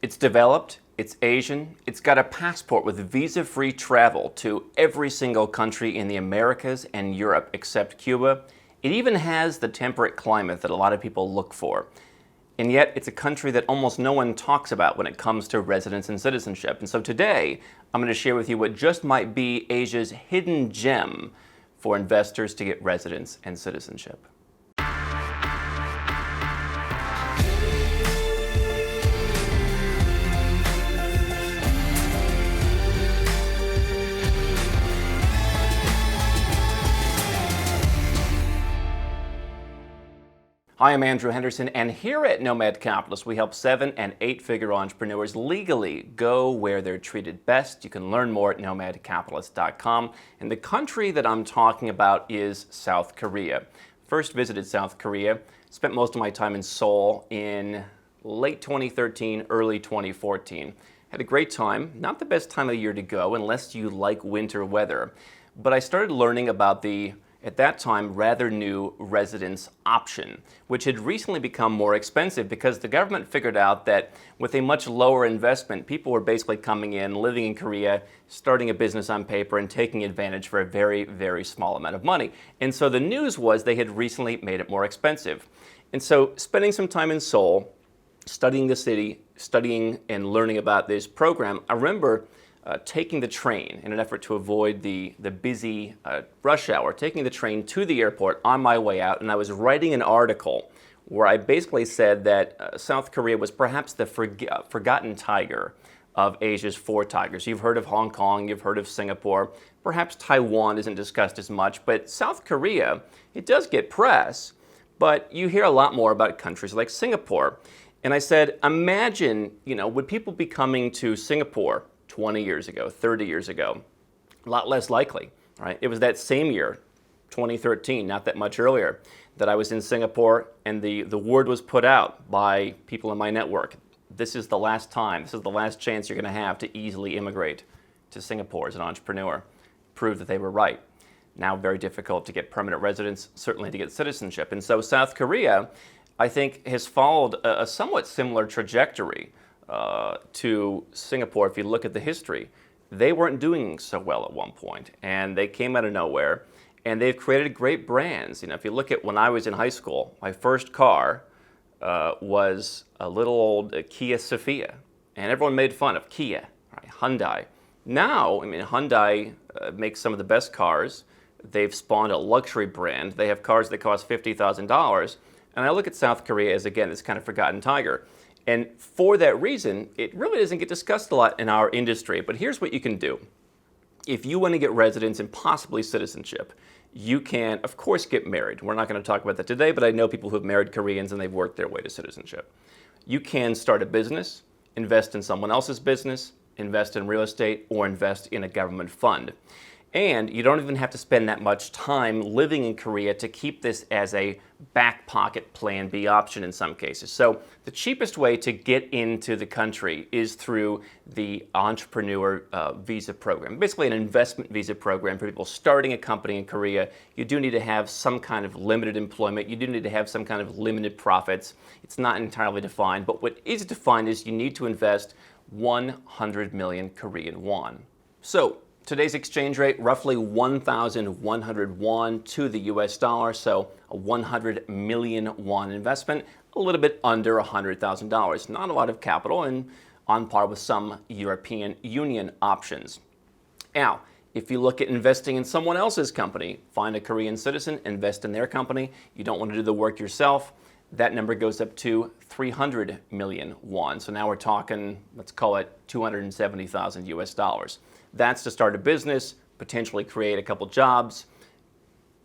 It's developed, it's Asian, it's got a passport with visa-free travel to every single country in the Americas and Europe except Cuba. It even has the temperate climate that a lot of people look for. And yet it's a country that almost no one talks about when it comes to residence and citizenship. And so today, I'm going to share with you what just might be Asia's hidden gem for investors to get residence and citizenship. Hi, I'm Andrew Henderson, and here at Nomad Capitalist, we help 7- and 8-figure entrepreneurs legally go where they're treated best. You can learn more at nomadcapitalist.com. And the country that I'm talking about is South Korea. First visited South Korea, spent most of my time in Seoul in late 2013, early 2014. Had a great time, not the best time of the year to go unless you like winter weather. But I started learning about the at that time, rather new residence option, which had recently become more expensive because the government figured out that with a much lower investment, people were basically coming in, living in Korea, starting a business on paper, and taking advantage for a very, very small amount of money. And so the news was they had recently made it more expensive. And so spending some time in Seoul, studying the city, studying and learning about this program, I remember taking the train in an effort to avoid the busy rush hour, taking the train to the airport on my way out, and I was writing an article where I basically said that South Korea was perhaps the forgotten tiger of Asia's four tigers. You've heard of Hong Kong, you've heard of Singapore, perhaps Taiwan isn't discussed as much, but South Korea, it does get press, but you hear a lot more about countries like Singapore. And I said, imagine, would people be coming to Singapore 20 years ago, 30 years ago? A lot less likely, right? It was that same year, 2013, not that much earlier, that I was in Singapore and the word was put out by people in my network. This is the last time, this is the last chance you're going to have to easily immigrate to Singapore as an entrepreneur. Proved that they were right. Now very difficult to get permanent residence, certainly to get citizenship. And so South Korea, I think, has followed a somewhat similar trajectory to Singapore. If you look at the history, they weren't doing so well at one point, and they came out of nowhere, and they've created great brands. If you look at when I was in high school, my first car was a little old Kia Sophia, and everyone made fun of Kia, right? Hyundai. Now, Hyundai makes some of the best cars. They've spawned a luxury brand. They have cars that cost $50,000, and I look at South Korea as, again, this kind of forgotten tiger. And for that reason, it really doesn't get discussed a lot in our industry. But here's what you can do. If you want to get residence and possibly citizenship, you can, of course, get married. We're not going to talk about that today, but I know people who have married Koreans and they've worked their way to citizenship. You can start a business, invest in someone else's business, invest in real estate, or invest in a government fund. And you don't even have to spend that much time living in Korea to keep this as a back pocket plan B option in some cases. So the cheapest way to get into the country is through the entrepreneur visa program, basically an investment visa program for people starting a company in Korea. You do need to have some kind of limited employment. You do need to have some kind of limited profits. It's not entirely defined, but what is defined is you need to invest 100 million Korean won. So today's exchange rate, roughly 1,100 won to the US dollar, so a 100 million won investment, a little bit under $100,000. Not a lot of capital and on par with some European Union options. Now, if you look at investing in someone else's company, find a Korean citizen, invest in their company. You don't want to do the work yourself. That number goes up to 300 million won. So now we're talking, let's call it 270,000 US dollars. That's to start a business, potentially create a couple jobs,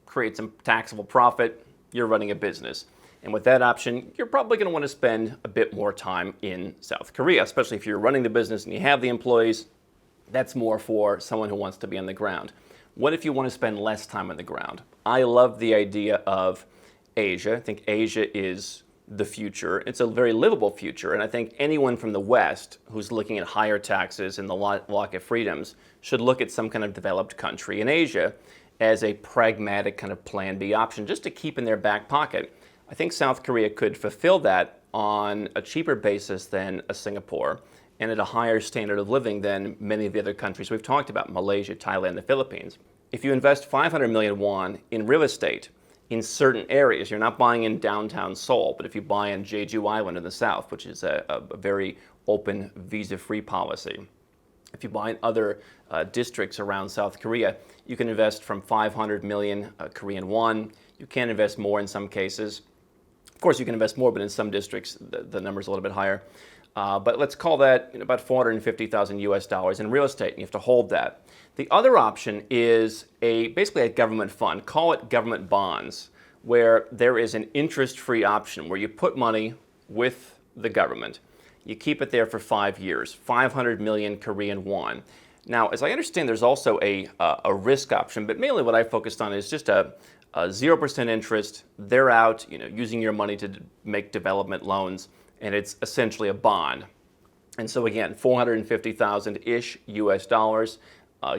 create some taxable profit. You're running a business. And with that option, you're probably going to want to spend a bit more time in South Korea, especially if you're running the business and you have the employees. That's more for someone who wants to be on the ground. What if you want to spend less time on the ground? I love the idea of Asia. I think Asia is the future. It's a very livable future, and I think anyone from the West who's looking at higher taxes and the lack of freedoms should look at some kind of developed country in Asia as a pragmatic kind of plan B option just to keep in their back pocket. I think South Korea could fulfill that on a cheaper basis than a Singapore and at a higher standard of living than many of the other countries we've talked about, Malaysia, Thailand, the Philippines. If you invest 500 million won in real estate in certain areas, you're not buying in downtown Seoul, but if you buy in Jeju Island in the south, which is a very open visa-free policy, if you buy in other districts around South Korea, you can invest from 500 million Korean won. You can invest more in some cases. Of course, you can invest more, but in some districts, the number's a little bit higher. But let's call that about 450,000 US dollars in real estate, and you have to hold that. The other option is basically a government fund, call it government bonds, where there is an interest-free option where you put money with the government. You keep it there for 5 years, 500 million Korean won. Now, as I understand, there's also a risk option, but mainly what I focused on is just a 0% interest. They're out, using your money to make development loans, and it's essentially a bond. And so again, 450,000-ish US dollars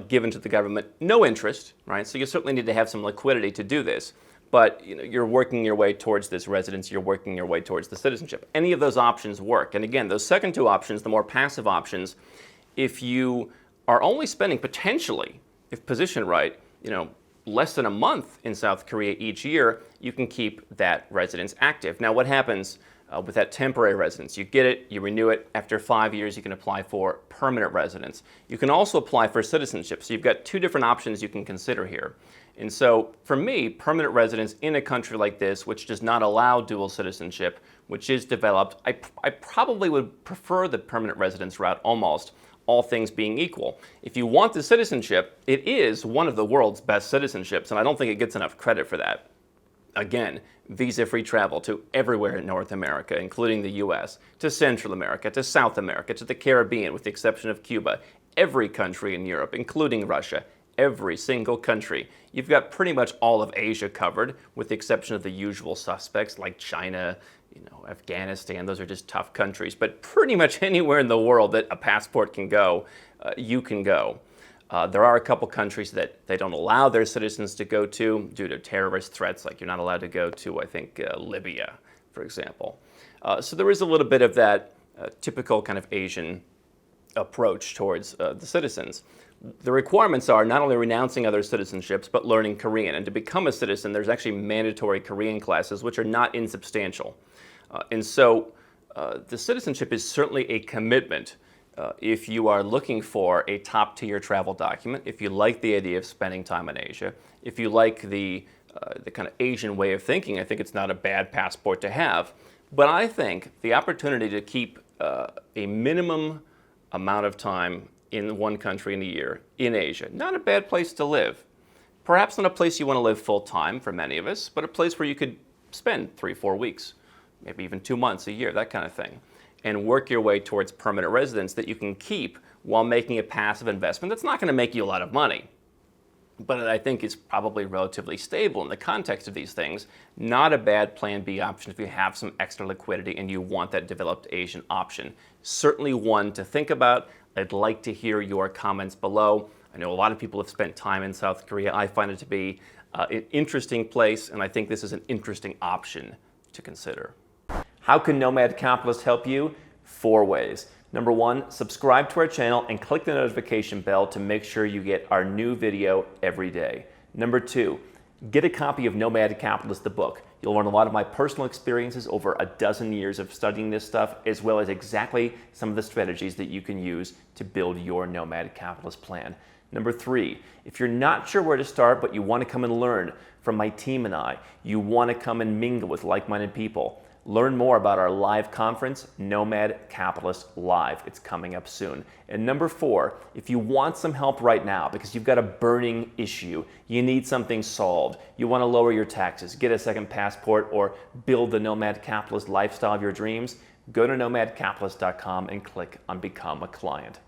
given to the government, no interest, right? So you certainly need to have some liquidity to do this. But you're working your way towards this residence, you're working your way towards the citizenship. Any of those options work. And again, those second two options, the more passive options, if you are only spending potentially, if positioned right, less than a month in South Korea each year, you can keep that residence active. Now, what happens with that temporary residence? You get it, you renew it. After 5 years, you can apply for permanent residence. You can also apply for citizenship. So you've got two different options you can consider here. And so for me, permanent residence in a country like this, which does not allow dual citizenship, which is developed, I probably would prefer the permanent residence route almost, all things being equal. If you want the citizenship, it is one of the world's best citizenships, and I don't think it gets enough credit for that. Again, visa-free travel to everywhere in North America, including the US, to Central America, to South America, to the Caribbean, with the exception of Cuba, every country in Europe, including Russia, every single country. You've got pretty much all of Asia covered, with the exception of the usual suspects like China, Afghanistan. Those are just tough countries. But pretty much anywhere in the world that a passport can go, you can go. There are a couple countries that they don't allow their citizens to go to due to terrorist threats, like you're not allowed to go to, I think, Libya, for example. So there is a little bit of that typical kind of Asian approach towards the citizens. The requirements are not only renouncing other citizenships, but learning Korean. And to become a citizen, there's actually mandatory Korean classes, which are not insubstantial. And so the citizenship is certainly a commitment if you are looking for a top-tier travel document, if you like the idea of spending time in Asia, if you like the kind of Asian way of thinking, I think it's not a bad passport to have. But I think the opportunity to keep a minimum amount of time in one country in a year, in Asia, not a bad place to live. Perhaps not a place you want to live full-time for many of us, but a place where you could spend 3-4 weeks, maybe even 2 months, a year, that kind of thing, and work your way towards permanent residence that you can keep while making a passive investment that's not going to make you a lot of money, but I think is probably relatively stable in the context of these things. Not a bad plan B option if you have some extra liquidity and you want that developed Asian option. Certainly one to think about. I'd like to hear your comments below. I know a lot of people have spent time in South Korea. I find it to be an interesting place, and I think this is an interesting option to consider. How can Nomad Capitalist help you? 4 ways. Number 1, subscribe to our channel and click the notification bell to make sure you get our new video every day. Number 2, get a copy of Nomad Capitalist, the book. You'll learn a lot of my personal experiences over a dozen years of studying this stuff, as well as exactly some of the strategies that you can use to build your Nomad Capitalist plan. Number 3, if you're not sure where to start, but you want to come and learn from my team and I, you want to come and mingle with like-minded people, learn more about our live conference, Nomad Capitalist Live. It's coming up soon. And number 4, if you want some help right now because you've got a burning issue, you need something solved, you want to lower your taxes, get a second passport, or build the Nomad Capitalist lifestyle of your dreams, go to nomadcapitalist.com and click on Become a Client.